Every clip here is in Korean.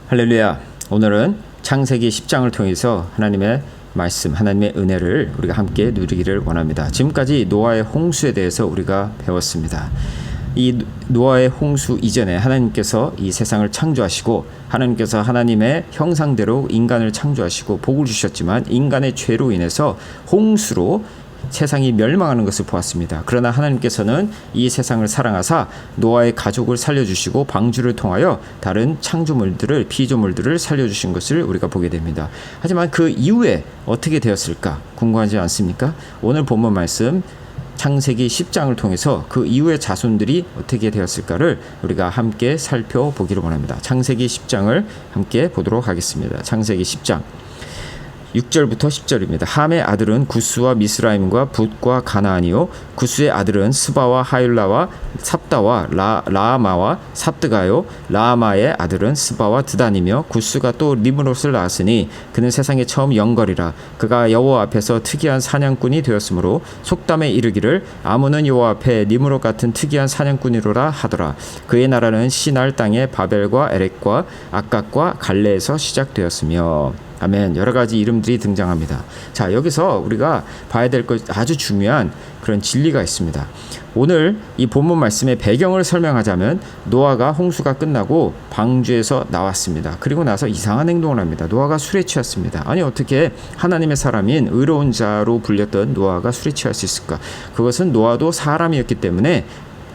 할렐루야. 오늘은 창세기 10장을 통해서 하나님의 말씀, 하나님의 은혜를 우리가 함께 누리기를 원합니다. 지금까지 노아의 홍수에 대해서 우리가 배웠습니다. 이 노아의 홍수 이전에 하나님께서 이 세상을 창조하시고 하나님께서 하나님의 형상대로 인간을 창조하시고 복을 주셨지만 인간의 죄로 인해서 홍수로 세상이 멸망하는 것을 보았습니다. 그러나 하나님께서는 이 세상을 사랑하사 노아의 가족을 살려주시고 방주를 통하여 다른 창조물들을 피조물들을 살려주신 것을 우리가 보게 됩니다. 하지만 그 이후에 어떻게 되었을까 궁금하지 않습니까? 오늘 본문 말씀 창세기 10장을 통해서 그 이후의 자손들이 어떻게 되었을까를 우리가 함께 살펴보기를 원합니다. 창세기 10장을 함께 보도록 하겠습니다. 창세기 10장 6절부터 10절입니다. 함의 아들은 구스와 미스라임과 붓과 가나안이요 구스의 아들은 스바와 하율라와 삽다와 라아마와 삽드가요 라아마의 아들은 스바와 드단이며 구스가 또 리므롯을 낳았으니 그는 세상에 처음 영걸이라 그가 여호와 앞에서 특이한 사냥꾼이 되었으므로 속담에 이르기를 아무는 여호와 앞에 리므롯 같은 특이한 사냥꾼이로라 하더라. 그의 나라는 시날 땅의 바벨과 에렉과 악각과 갈레에서 시작되었으며 아멘. 여러 가지 이름들이 등장합니다. 자, 여기서 우리가 봐야 될 것 아주 중요한 그런 진리가 있습니다. 오늘 이 본문 말씀의 배경을 설명하자면 노아가 홍수가 끝나고 방주에서 나왔습니다. 그리고 나서 이상한 행동을 합니다. 노아가 술에 취했습니다. 아니 어떻게 하나님의 사람인 의로운 자로 불렸던 노아가 술에 취할 수 있을까? 그것은 노아도 사람이었기 때문에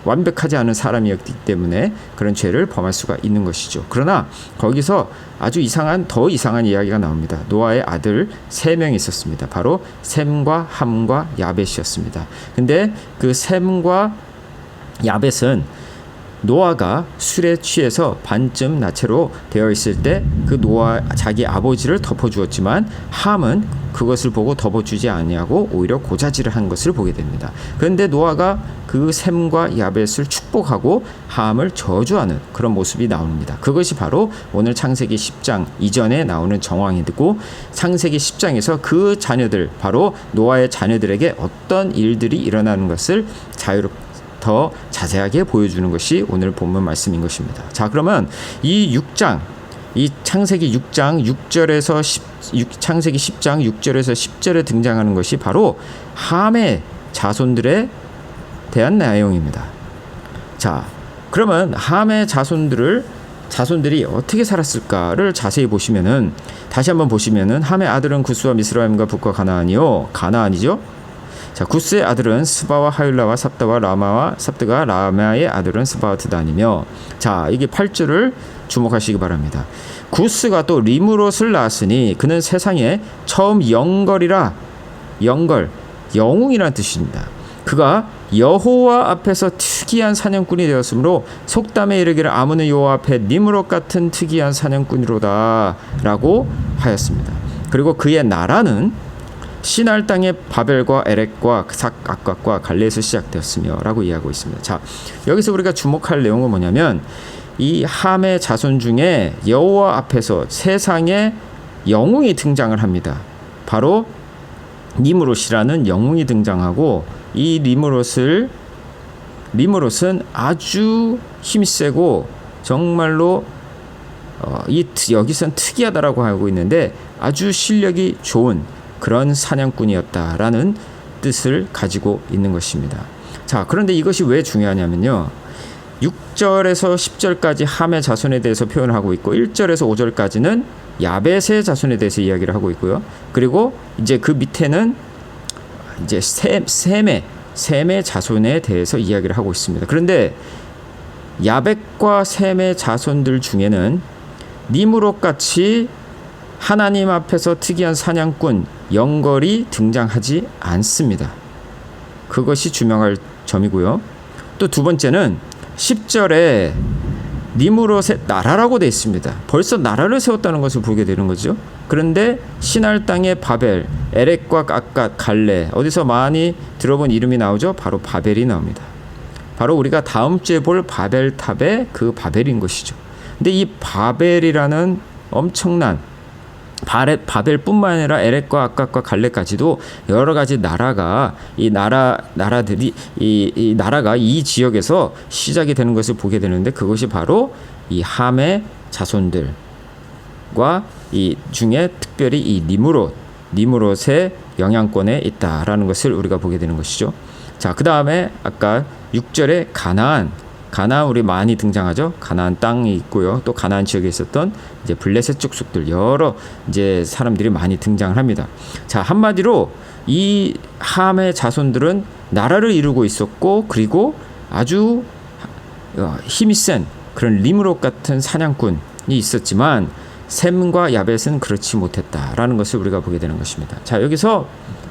완벽하지 않은 사람이었기 때문에 그런 죄를 범할 수가 있는 것이죠. 그러나 거기서 아주 더 이상한 이야기가 나옵니다. 노아의 아들 3명이 있었습니다. 바로 셈과 함과 야벳이었습니다. 근데 그 셈과 야벳은 노아가 술에 취해서 반쯤 나체로 되어 있을 때 그 노아 자기 아버지를 덮어주었지만 함은 그것을 보고 덮어주지 아니하고 오히려 고자질을 한 것을 보게 됩니다. 그런데 노아가 그 셈과 야벳을 축복하고 함을 저주하는 그런 모습이 나옵니다. 그것이 바로 오늘 창세기 10장 이전에 나오는 정황이고 창세기 10장에서 그 자녀들 바로 노아의 자녀들에게 어떤 일들이 일어나는 것을 더 자세하게 보여주는 것이 오늘 본문 말씀인 것입니다. 자, 그러면 이 창세기 6장 6절에서 창세기 10장 6절에서 10절에 등장하는 것이 바로 함의 자손들에 대한 내용입니다. 자, 그러면 함의 자손들이 어떻게 살았을까를 자세히 보시면은 다시 한번 보시면은 함의 아들은 구스와 미스라임과 붓과 가나안이죠. 자, 구스의 아들은 스바와 하율라와 삽다와 라마와 삽드가 라마의 아들은 스바와 드단이며 자, 이게 8절을 주목하시기 바랍니다. 구스가 또 리므롯을 낳았으니 그는 세상에 처음 영걸이라 영웅이라는 뜻입니다. 그가 여호와 앞에서 특이한 사냥꾼이 되었으므로 속담에 이르기를 아무는 여호와 앞에 리므롯 같은 특이한 사냥꾼이로다 라고 하였습니다. 그리고 그의 나라는 시날 땅의 바벨과 에렉과 악각과 갈레에서 시작되었으며 라고 이해하고 있습니다. 자, 여기서 우리가 주목할 내용은 뭐냐면 이 함의 자손 중에 여호와 앞에서 세상에 영웅이 등장을 합니다. 바로 리므롯이라는 영웅이 등장하고 이 리므롯은 아주 힘이 세고 정말로 여기선 특이하다라고 하고 있는데 아주 실력이 좋은 그런 사냥꾼이었다라는 뜻을 가지고 있는 것입니다. 자, 그런데 이것이 왜 중요하냐면요. 6절에서 10절까지 함의 자손에 대해서 표현을 하고 있고 1절에서 5절까지는 야벳의 자손에 대해서 이야기를 하고 있고요. 그리고 이제 그 밑에는 이제 셈의 자손에 대해서 이야기를 하고 있습니다. 그런데 야벳과 셈의 자손들 중에는 니므롯 같이 하나님 앞에서 특이한 사냥꾼 영걸이 등장하지 않습니다. 그것이 주목할 점이고요. 또 두 번째는 10절에 니므롯의 나라라고 되어 있습니다. 벌써 나라를 세웠다는 것을 보게 되는 거죠. 그런데 시날 땅의 바벨, 에렉과 악각, 갈레 어디서 많이 들어본 이름이 나오죠? 바로 바벨이 나옵니다. 바로 우리가 다음 주에 볼 바벨탑의 그 바벨인 것이죠. 근데 이 바벨이라는 엄청난 바벨뿐만 아니라 에렉과 악각과 갈레까지도 여러 가지 나라가 나라가 이 지역에서 시작이 되는 것을 보게 되는데 그것이 바로 이 함의 자손들 과 이 중에 특별히 이 니므롯의 영향권에 있다라는 것을 우리가 보게 되는 것이죠. 자, 그 다음에 아까 6절에 가나안 우리 많이 등장하죠. 가나안 땅이 있고요. 또 가나안 지역에 있었던 이제 블레셋 족속들 여러 이제 사람들이 많이 등장을 합니다. 자, 한마디로 이 함의 자손들은 나라를 이루고 있었고, 그리고 아주 힘이 센 그런 니므롯 같은 사냥꾼이 있었지만 셈과 야벳은 그렇지 못했다라는 것을 우리가 보게 되는 것입니다. 자, 여기서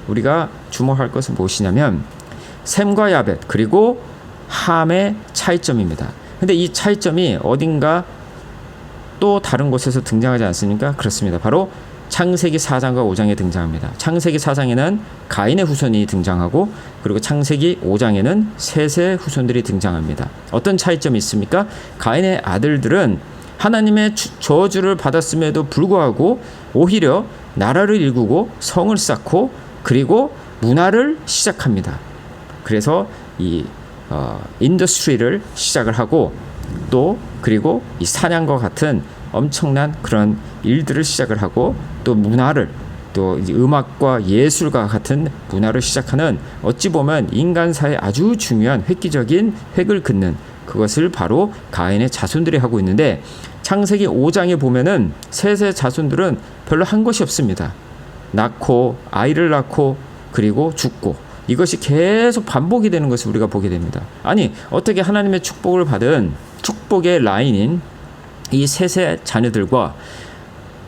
우리가 주목할 것은 무엇이냐면 셈과 야벳 그리고 함의 차이점입니다. 근데 이 차이점이 어딘가 또 다른 곳에서 등장하지 않습니까? 그렇습니다. 바로 창세기 4장과 5장에 등장합니다. 창세기 4장에는 가인의 후손이 등장하고, 그리고 창세기 5장에는 셋의 후손들이 등장합니다. 어떤 차이점이 있습니까? 가인의 아들들은 하나님의 저주를 받았음에도 불구하고 오히려 나라를 일구고 성을 쌓고 그리고 문화를 시작합니다. 그래서 이 인더스트리를 시작을 하고, 또 그리고 이 사냥과 같은 엄청난 그런 일들을 시작을 하고, 또 문화를, 또 이제 음악과 예술과 같은 문화를 시작하는, 어찌 보면 인간사의 아주 중요한 획기적인 획을 긋는 그것을 바로 가인의 자손들이 하고 있는데, 창세기 5장에 보면은 셋의 자손들은 별로 한 것이 없습니다. 낳고 아이를 낳고 그리고 죽고, 이것이 계속 반복이 되는 것을 우리가 보게 됩니다. 아니, 어떻게 하나님의 축복을 받은 축복의 라인인 이 셋의 자녀들과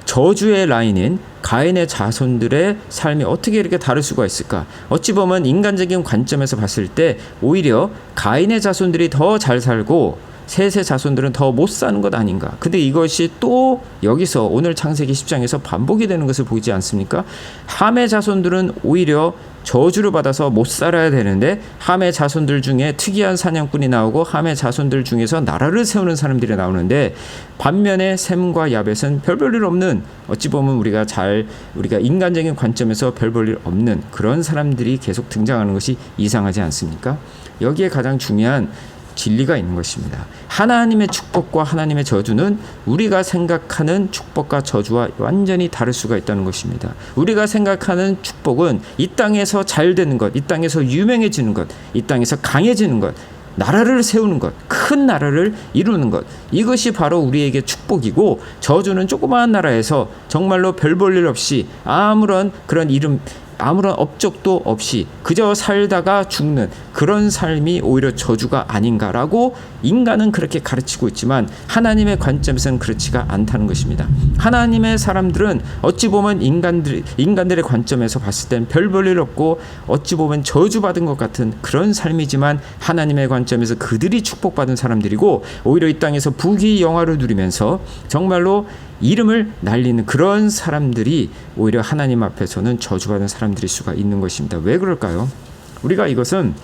저주의 라인인 가인의 자손들의 삶이 어떻게 이렇게 다를 수가 있을까? 어찌 보면 인간적인 관점에서 봤을 때 오히려 가인의 자손들이 더 잘 살고 셋의 자손들은 더 못 사는 것 아닌가? 근데 이것이 또 여기서 오늘 창세기 10장에서 반복이 되는 것을 보이지 않습니까? 함의 자손들은 오히려 저주를 받아서 못 살아야 되는데, 함의 자손들 중에 특이한 사냥꾼이 나오고 함의 자손들 중에서 나라를 세우는 사람들이 나오는데, 반면에 셈과 야벳은 별 볼 일 없는, 어찌 보면 우리가 인간적인 관점에서 별 볼 일 없는 그런 사람들이 계속 등장하는 것이 이상하지 않습니까? 여기에 가장 중요한 진리가 있는 것입니다. 하나님의 축복과 하나님의 저주는 우리가 생각하는 축복과 저주와 완전히 다를 수가 있다는 것입니다. 우리가 생각하는 축복은 이 땅에서 잘 되는 것, 이 땅에서 유명해지는 것, 이 땅에서 강해지는 것, 나라를 세우는 것, 큰 나라를 이루는 것, 이것이 바로 우리에게 축복이고, 저주는 조그마한 나라에서 정말로 별 볼 일 없이 아무런 업적도 없이 그저 살다가 죽는 그런 삶이 오히려 저주가 아닌가라고 인간은 그렇게 가르치고 있지만, 하나님의 관점에서는 그렇지가 않다는 것입니다. 하나님의 사람들은 어찌 보면 인간들의 관점에서 봤을 땐 별 볼 일 없고 어찌 보면 저주받은 것 같은 그런 삶이지만, 하나님의 관점에서 그들이 축복받은 사람들이고, 오히려 이 땅에서 부귀영화를 누리면서 정말로 이름을 날리는 그런 사람들이 오히려 하나님 앞에서는 저주받은 사람들일 수가 있는 것입니다. 왜 그럴까요? 우리가 이것은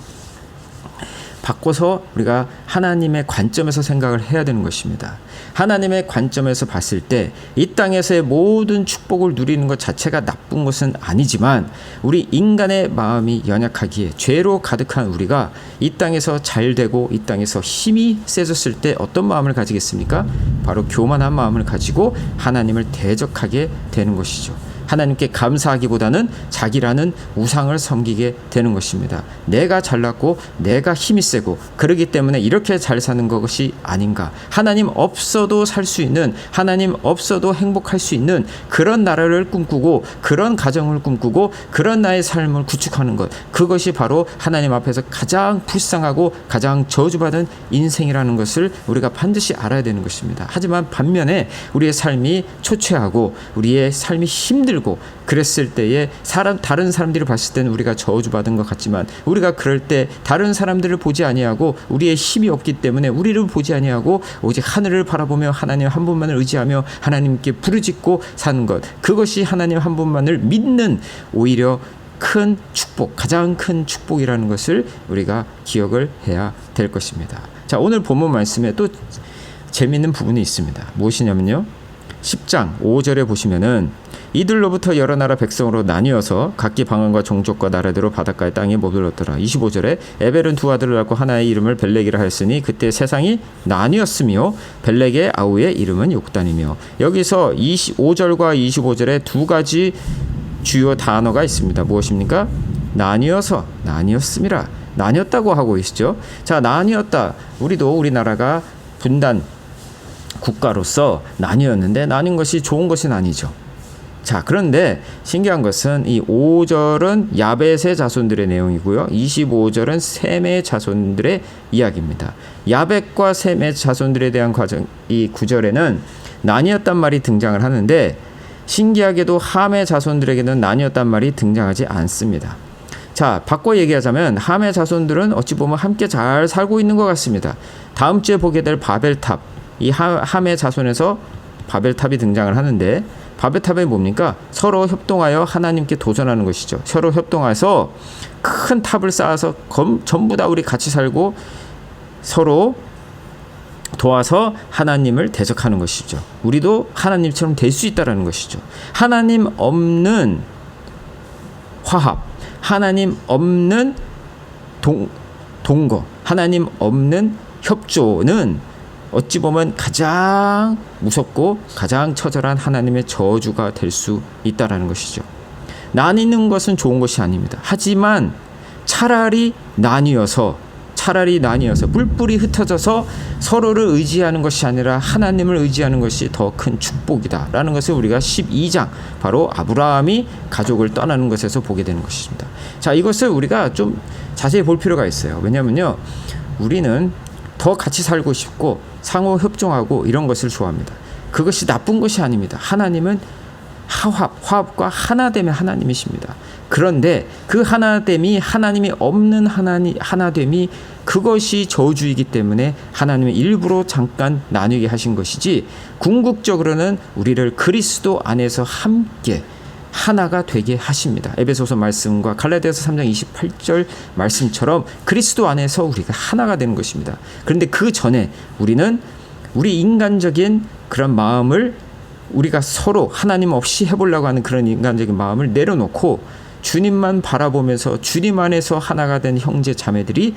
바꿔서 우리가 하나님의 관점에서 생각을 해야 되는 것입니다. 하나님의 관점에서 봤을 때 이 땅에서의 모든 축복을 누리는 것 자체가 나쁜 것은 아니지만, 우리 인간의 마음이 연약하기에 죄로 가득한 우리가 이 땅에서 잘 되고 이 땅에서 힘이 세졌을 때 어떤 마음을 가지겠습니까? 바로 교만한 마음을 가지고 하나님을 대적하게 되는 것이죠. 하나님께 감사하기보다는 자기라는 우상을 섬기게 되는 것입니다. 내가 잘났고 내가 힘이 세고 그러기 때문에 이렇게 잘 사는 것이 아닌가. 하나님 없어도 살 수 있는, 하나님 없어도 행복할 수 있는 그런 나라를 꿈꾸고 그런 가정을 꿈꾸고 그런 나의 삶을 구축하는 것, 그것이 바로 하나님 앞에서 가장 불쌍하고 가장 저주받은 인생이라는 것을 우리가 반드시 알아야 되는 것입니다. 하지만 반면에 우리의 삶이 초췌하고 우리의 삶이 힘들고 그랬을 때에 다른 사람들이 봤을 때는 우리가 저주받은 것 같지만, 우리가 그럴 때 다른 사람들을 보지 아니하고 우리의 힘이 없기 때문에 우리를 보지 아니하고 오직 하늘을 바라보며 하나님 한 분만을 의지하며 하나님께 부르짖고 사는 것, 그것이 하나님 한 분만을 믿는 오히려 큰 축복, 가장 큰 축복이라는 것을 우리가 기억을 해야 될 것입니다. 자, 오늘 본문 말씀에 또 재미있는 부분이 있습니다. 무엇이냐면요, 10장 5절에 보시면은 이들로부터 여러 나라 백성으로 나뉘어서 각기 방언과 종족과 나라대로 바닷가의 땅에 머물렀더라. 25절에 에벨은 두 아들을 낳고 하나의 이름을 벨렉이라 하였으니 그때 세상이 나뉘었으며 벨렉의 아우의 이름은 욕단이며. 여기서 25절과 25절에 두 가지 주요 단어가 있습니다. 무엇입니까? 나뉘어서, 나뉘었음이라. 나뉘었다고 하고 계시죠. 자, 나뉘었다. 우리나라가 분단 국가로서 나뉘었는데 나뉜 것이 좋은 것은 아니죠. 자, 그런데 신기한 것은 이 5절은 야벳의 자손들의 내용이고요. 25절은 셈의 자손들의 이야기입니다. 야벳과 셈의 자손들에 대한 이 구절에는 나뉘었단 말이 등장을 하는데 신기하게도 함의 자손들에게는 나뉘었단 말이 등장하지 않습니다. 자, 바꿔 얘기하자면 함의 자손들은 어찌 보면 함께 잘 살고 있는 것 같습니다. 다음 주에 보게 될 바벨탑, 이 함의 자손에서 바벨탑이 등장을 하는데 바벨탑이 뭡니까? 서로 협동하여 하나님께 도전하는 것이죠. 서로 협동해서 큰 탑을 쌓아서 전부 다 우리 같이 살고 서로 도와서 하나님을 대적하는 것이죠. 우리도 하나님처럼 될 수 있다는 것이죠. 하나님 없는 화합, 하나님 없는 동거, 하나님 없는 협조는 어찌 보면 가장 무섭고 가장 처절한 하나님의 저주가 될 수 있다는 것이죠. 나뉘는 것은 좋은 것이 아닙니다. 하지만 차라리 나뉘어서 뿔뿔이 흩어져서 서로를 의지하는 것이 아니라 하나님을 의지하는 것이 더 큰 축복이다라는 것을 우리가 12장 바로 아브라함이 가족을 떠나는 것에서 보게 되는 것입니다. 자, 이것을 우리가 좀 자세히 볼 필요가 있어요. 왜냐하면요, 우리는 더 같이 살고 싶고 상호 협종하고 이런 것을 좋아합니다. 그것이 나쁜 것이 아닙니다. 하나님은 화합과 하나됨의 하나님이십니다. 그런데 그 하나됨이 하나님이 없는 하나됨이 그것이 저주이기 때문에 하나님이 일부러 잠깐 나뉘게 하신 것이지 궁극적으로는 우리를 그리스도 안에서 함께 하나가 되게 하십니다. 에베소서 말씀과 갈라디아서 3장 28절 말씀처럼 그리스도 안에서 우리가 하나가 되는 것입니다. 그런데 그 전에 우리는 우리 인간적인 그런 마음을 우리가 서로 하나님 없이 해보려고 하는 그런 인간적인 마음을 내려놓고 주님만 바라보면서 주님 안에서 하나가 된 형제 자매들이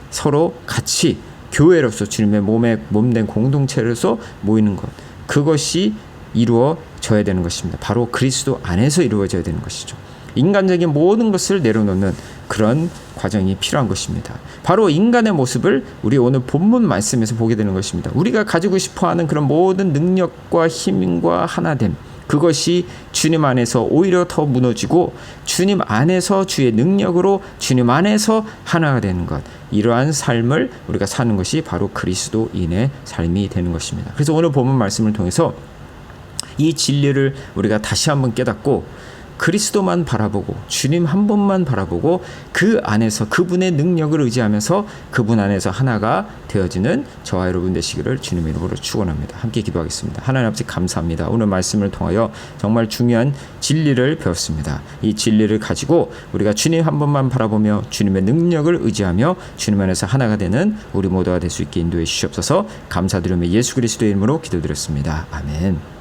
서로 같이 교회로서 주님의 몸된 공동체로서 모이는 것, 그것이 이루어져야 되는 것입니다. 바로 그리스도 안에서 이루어져야 되는 것이죠. 인간적인 모든 것을 내려놓는 그런 과정이 필요한 것입니다. 바로 인간의 모습을 우리 오늘 본문 말씀에서 보게 되는 것입니다. 우리가 가지고 싶어하는 그런 모든 능력과 힘과 하나됨, 그것이 주님 안에서 오히려 더 무너지고 주님 안에서 주의 능력으로 주님 안에서 하나가 되는 것, 이러한 삶을 우리가 사는 것이 바로 그리스도인의 삶이 되는 것입니다. 그래서 오늘 본문 말씀을 통해서 이 진리를 우리가 다시 한번 깨닫고 그리스도만 바라보고 주님 한 분만 바라보고 그 안에서 그분의 능력을 의지하면서 그분 안에서 하나가 되어지는 저와 여러분 되시기를 주님의 이름으로 축원합니다. 함께 기도하겠습니다. 하나님 아버지 감사합니다. 오늘 말씀을 통하여 정말 중요한 진리를 배웠습니다. 이 진리를 가지고 우리가 주님 한 분만 바라보며 주님의 능력을 의지하며 주님 안에서 하나가 되는 우리 모두가 될 수 있게 인도해 주시옵소서. 감사드리며 예수 그리스도의 이름으로 기도드렸습니다. 아멘.